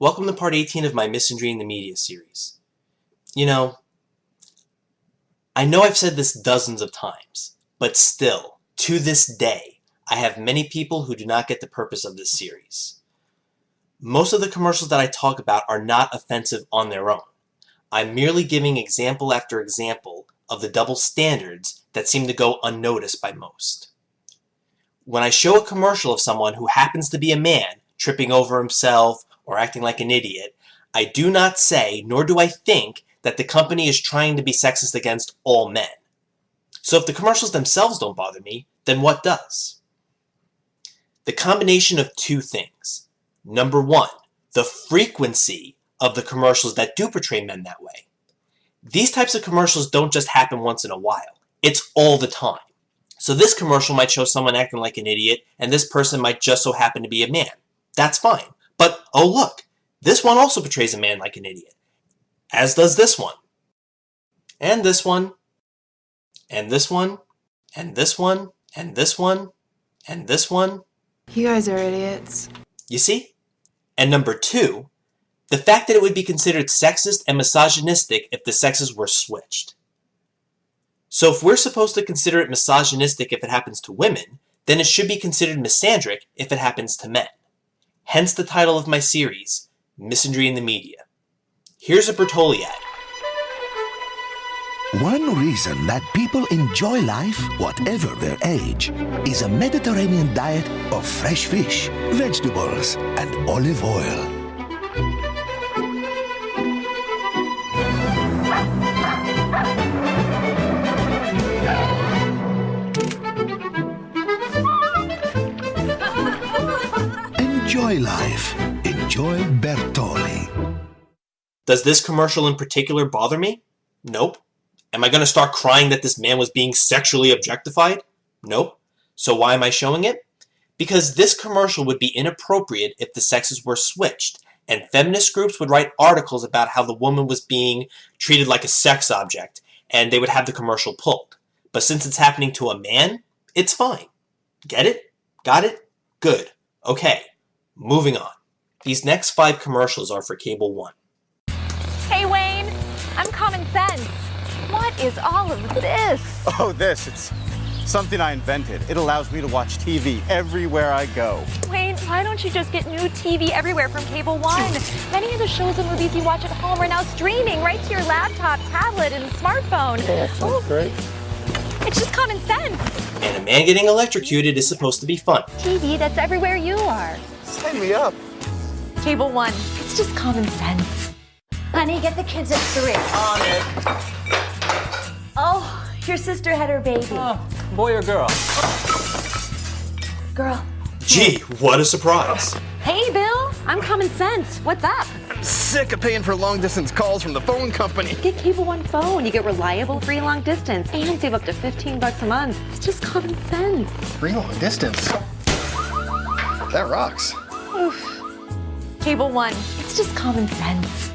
Welcome to part 18 of my Misandry in the Media series. You know I've said this dozens of times, but still, to this day, I have many people who do not get the purpose of this series. Most of the commercials that I talk about are not offensive on their own. I'm merely giving example after example of the double standards that seem to go unnoticed by most. When I show a commercial of someone who happens to be a man tripping over himself or acting like an idiot, I do not say, nor do I think, that the company is trying to be sexist against all men. So if the commercials themselves don't bother me, then what does? The combination of two things. Number one, the frequency of the commercials that do portray men that way. These types of commercials don't just happen once in a while. It's all the time. So this commercial might show someone acting like an idiot, and this person might just so happen to be a man. That's fine. But, oh look, this one also portrays a man like an idiot. As does this one. And this one. And this one. And this one. And this one. And this one. You guys are idiots. You see? And number two, the fact that it would be considered sexist and misogynistic if the sexes were switched. So if we're supposed to consider it misogynistic if it happens to women, then it should be considered misandric if it happens to men. Hence the title of my series, Misandry in the Media. Here's a Bertolli ad. One reason that people enjoy life, whatever their age, is a Mediterranean diet of fresh fish, vegetables, and olive oil. Enjoy life. Enjoy Bertolli. Does this commercial in particular bother me? Nope. Am I going to start crying that this man was being sexually objectified? Nope. So why am I showing it? Because this commercial would be inappropriate if the sexes were switched, and feminist groups would write articles about how the woman was being treated like a sex object, and they would have the commercial pulled. But since it's happening to a man, it's fine. Get it? Got it? Good. Okay. Moving on. These next 5 commercials are for Cable One. Hey, Wayne, I'm Common Sense. What is all of this? Oh, it's something I invented. It allows me to watch TV everywhere I go. Wayne, why don't you just get new TV everywhere from Cable One? Many of the shows and movies you watch at home are now streaming right to your laptop, tablet, and smartphone. Yeah, that sounds great. It's just common sense. And a man getting electrocuted is supposed to be fun. TV that's everywhere you are. Sign me up. Cable One, it's just common sense. Honey, get the kids at 3. On it. Oh, your sister had her baby. Boy or girl? Girl. Gee, what a surprise. Hey, Bill, I'm Common Sense. What's up? Sick of paying for long-distance calls from the phone company. Get Cable One phone. You get reliable free long distance and save up to $15 a month. It's just common sense. Free long distance. That rocks. Oof. Cable One, it's just common sense.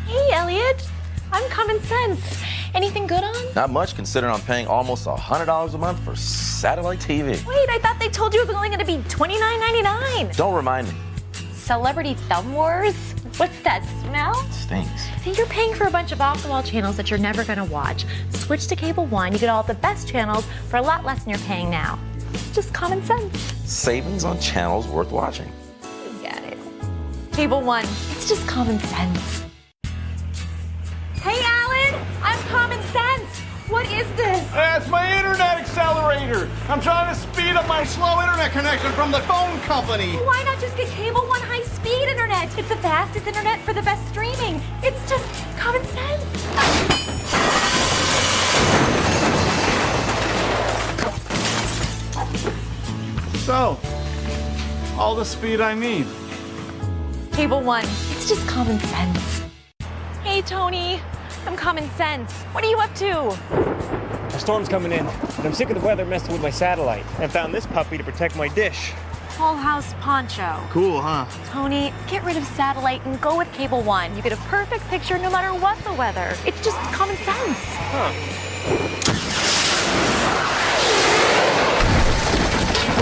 Hey, Elliot, I'm Common Sense. Anything good on? Not much, considering I'm paying almost $100 a month for satellite TV. Wait, I thought they told you it was only going to be $29.99. Don't remind me. Celebrity Thumb Wars? What's that smell? It stinks. See, you're paying for a bunch of off-the-wall channels that you're never going to watch. Switch to Cable One, you get all the best channels for a lot less than you're paying now. It's just common sense. Savings on channels worth watching. You get it. Cable One, it's just common sense. Hey, Alan, I'm Common Sense. What is this? That's my internet accelerator. I'm trying to speed up my slow internet connection from the phone company. Why not just get Cable One high-speed internet? It's the fastest internet for the best streaming. It's just common sense. So, all the speed I need. Cable One, it's just common sense. Hey, Tony, I'm Common Sense. What are you up to? A storm's coming in, and I'm sick of the weather messing with my satellite. I found this puppy to protect my dish. Whole house poncho. Cool, huh? Tony, get rid of satellite and go with Cable One. You get a perfect picture no matter what the weather. It's just common sense. Huh.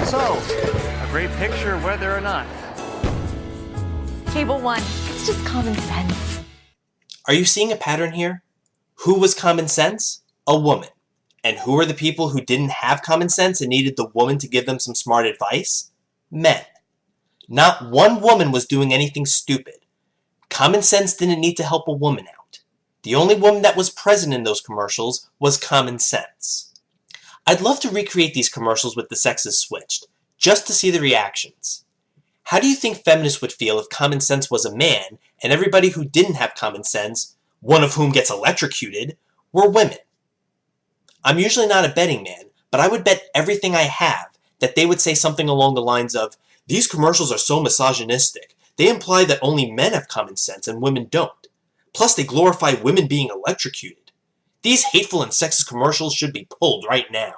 So, a great picture whether or not. Cable One, it's It's just common sense. Are you seeing a pattern here? Who was common sense? A woman. And who are the people who didn't have common sense and needed the woman to give them some smart advice? Men. Not one woman was doing anything stupid. Common sense didn't need to help a woman out. The only woman that was present in those commercials was common sense. I'd love to recreate these commercials with the sexes switched, just to see the reactions. How do you think feminists would feel if common sense was a man and everybody who didn't have common sense, one of whom gets electrocuted, were women? I'm usually not a betting man, but I would bet everything I have that they would say something along the lines of, "These commercials are so misogynistic. They imply that only men have common sense and women don't. Plus they glorify women being electrocuted. These hateful and sexist commercials should be pulled right now."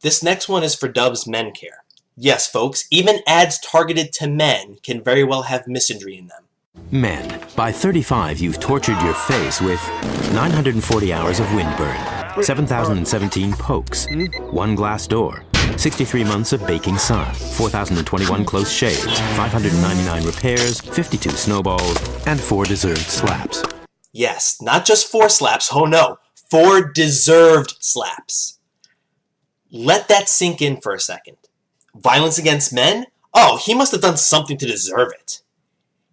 This next one is for Dove's Men Care. Yes, folks, even ads targeted to men can very well have misandry in them. Men, by 35, you've tortured your face with 940 hours of windburn, 7,017 pokes, 1 glass door, 63 months of baking sun, 4,021 close shaves, 599 repairs, 52 snowballs, and 4 deserved slaps. Yes, not just 4 slaps, oh no, 4 deserved slaps. Let that sink in for a second. Violence against men? Oh, he must have done something to deserve it.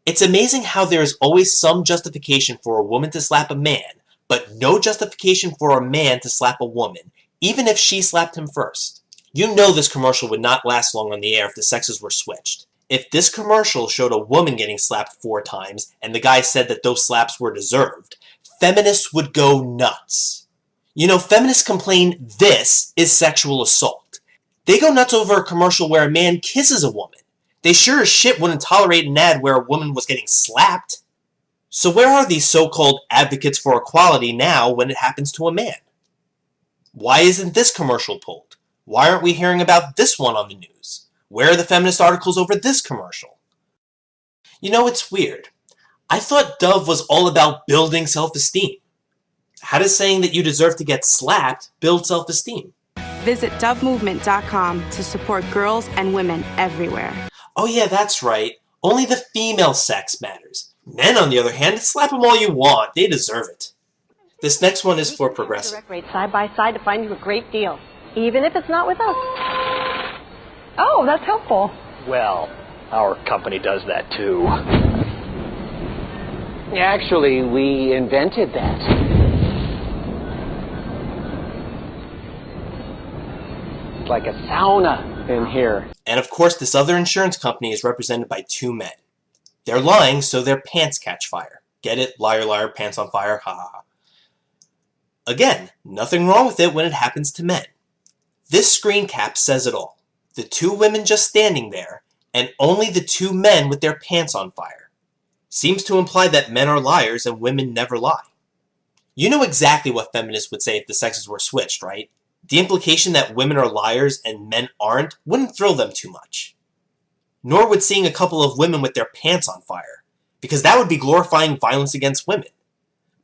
It's amazing how there is always some justification for a woman to slap a man, but no justification for a man to slap a woman, even if she slapped him first. You know this commercial would not last long on the air if the sexes were switched. If this commercial showed a woman getting slapped 4 times, and the guy said that those slaps were deserved, feminists would go nuts. You know, feminists complain this is sexual assault. They go nuts over a commercial where a man kisses a woman. They sure as shit wouldn't tolerate an ad where a woman was getting slapped. So where are these so-called advocates for equality now when it happens to a man? Why isn't this commercial pulled? Why aren't we hearing about this one on the news? Where are the feminist articles over this commercial? You know, it's weird. I thought Dove was all about building self-esteem. How does saying that you deserve to get slapped build self-esteem? Visit dovemovement.com to support girls and women everywhere. Oh yeah, that's right. Only the female sex matters. Men, on the other hand, slap them all you want. They deserve it. This next one is for Progressive. Direct rate side by side to find you a great deal, even if it's not with us. Oh, that's helpful. Well, our company does that too. Actually, we invented that. It's like a sauna in here. And of course, this other insurance company is represented by 2 men. They're lying so their pants catch fire. Get it? Liar, liar, pants on fire, ha ha ha. Again, nothing wrong with it when it happens to men. This screen cap says it all. The 2 women just standing there, and only the 2 men with their pants on fire. Seems to imply that men are liars and women never lie. You know exactly what feminists would say if the sexes were switched, right? The implication that women are liars and men aren't wouldn't thrill them too much. Nor would seeing a couple of women with their pants on fire, because that would be glorifying violence against women.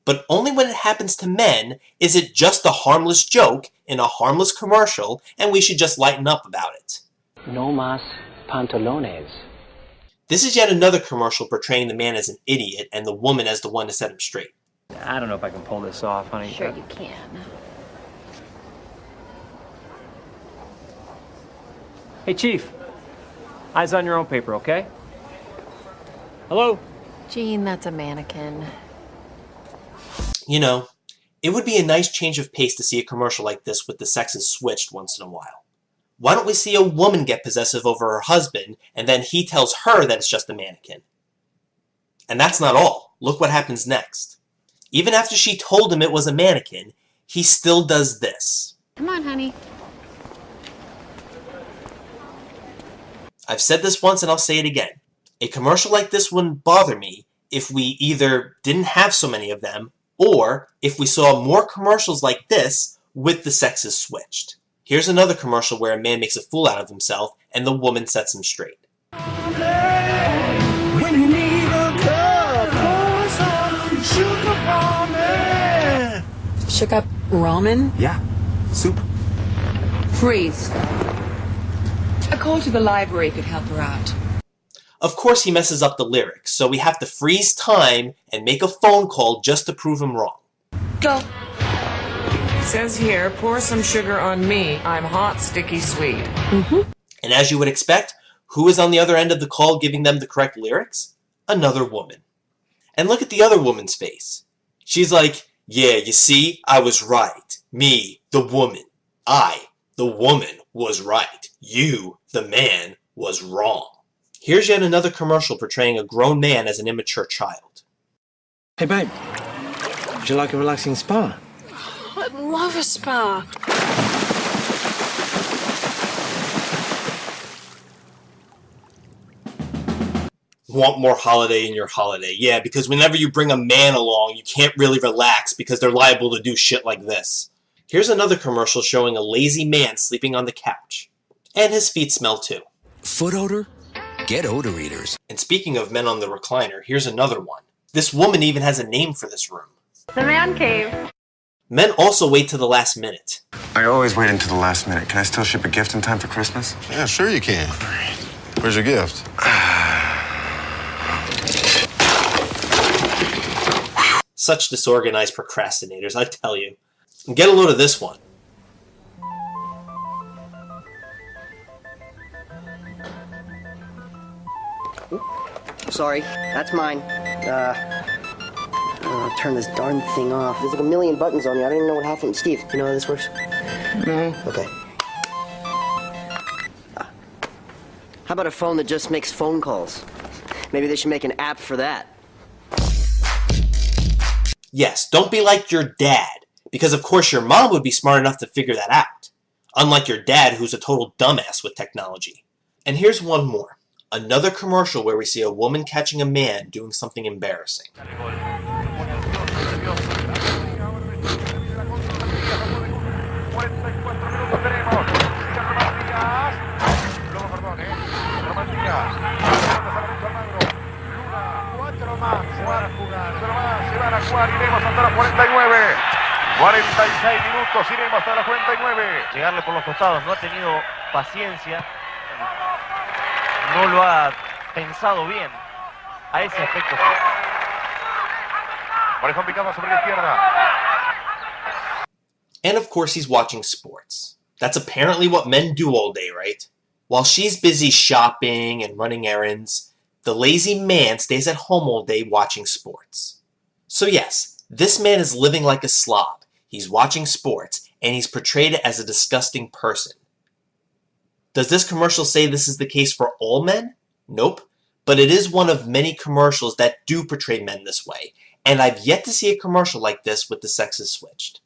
But only when it happens to men is it just a harmless joke in a harmless commercial, and we should just lighten up about it. No más pantalones. This is yet another commercial portraying the man as an idiot and the woman as the one to set him straight. I don't know if I can pull this off, honey. Sure you can. Hey, Chief. Eyes on your own paper, okay? Hello? Gene, that's a mannequin. You know, it would be a nice change of pace to see a commercial like this with the sexes switched once in a while. Why don't we see a woman get possessive over her husband, and then he tells her that it's just a mannequin? And that's not all. Look what happens next. Even after she told him it was a mannequin, he still does this. Come on, honey. I've said this once and I'll say it again. A commercial like this wouldn't bother me if we either didn't have so many of them, or if we saw more commercials like this with the sexes switched. Here's another commercial where a man makes a fool out of himself and the woman sets him straight. When you need a cup, pour some sugar on me. Shook up ramen? Yeah, soup. Freeze. A call to the library could help her out. Of course he messes up the lyrics, so we have to freeze time and make a phone call just to prove him wrong. Go. It says here, pour some sugar on me. I'm hot, sticky, sweet. And as you would expect, who is on the other end of the call giving them the correct lyrics? Another woman. And look at the other woman's face. She's like, yeah, you see, I was right. Me, the woman. I, the woman, was right. You, the man, was wrong. Here's yet another commercial portraying a grown man as an immature child. Hey, babe. Would you like a relaxing spa? I'd love a spa. Want more holiday in your holiday. Yeah, because whenever you bring a man along, you can't really relax because they're liable to do shit like this. Here's another commercial showing a lazy man sleeping on the couch. And his feet smell too. Foot odor? Get odor eaters. And speaking of men on the recliner, here's another one. This woman even has a name for this room. The man cave. Men also wait to the last minute. I always wait until the last minute. Can I still ship a gift in time for Christmas? Yeah, sure you can. Where's your gift? Such disorganized procrastinators, I tell you. And get a load of this one. Sorry, that's mine. Turn this darn thing off. There's like a million buttons on you. I don't even know what half of them. Steve, do you know how this works? No. Okay. How about a phone that just makes phone calls? Maybe they should make an app for that. Yes, don't be like your dad, because of course your mom would be smart enough to figure that out. Unlike your dad, who's a total dumbass with technology. And here's one more. Another commercial where we see a woman catching a man doing something embarrassing. Iremos hasta la 49. 46 minutos, iremos hasta la 49. Llegarle por los costados, no ha tenido paciencia, no lo ha pensado bien a ese aspecto. Orejón picado sobre la izquierda. And of course he's watching sports. That's apparently what men do all day, right? While she's busy shopping and running errands, the lazy man stays at home all day watching sports. So yes, this man is living like a slob. He's watching sports, and he's portrayed as a disgusting person. Does this commercial say this is the case for all men? Nope. But it is one of many commercials that do portray men this way, and I've yet to see a commercial like this with the sexes switched.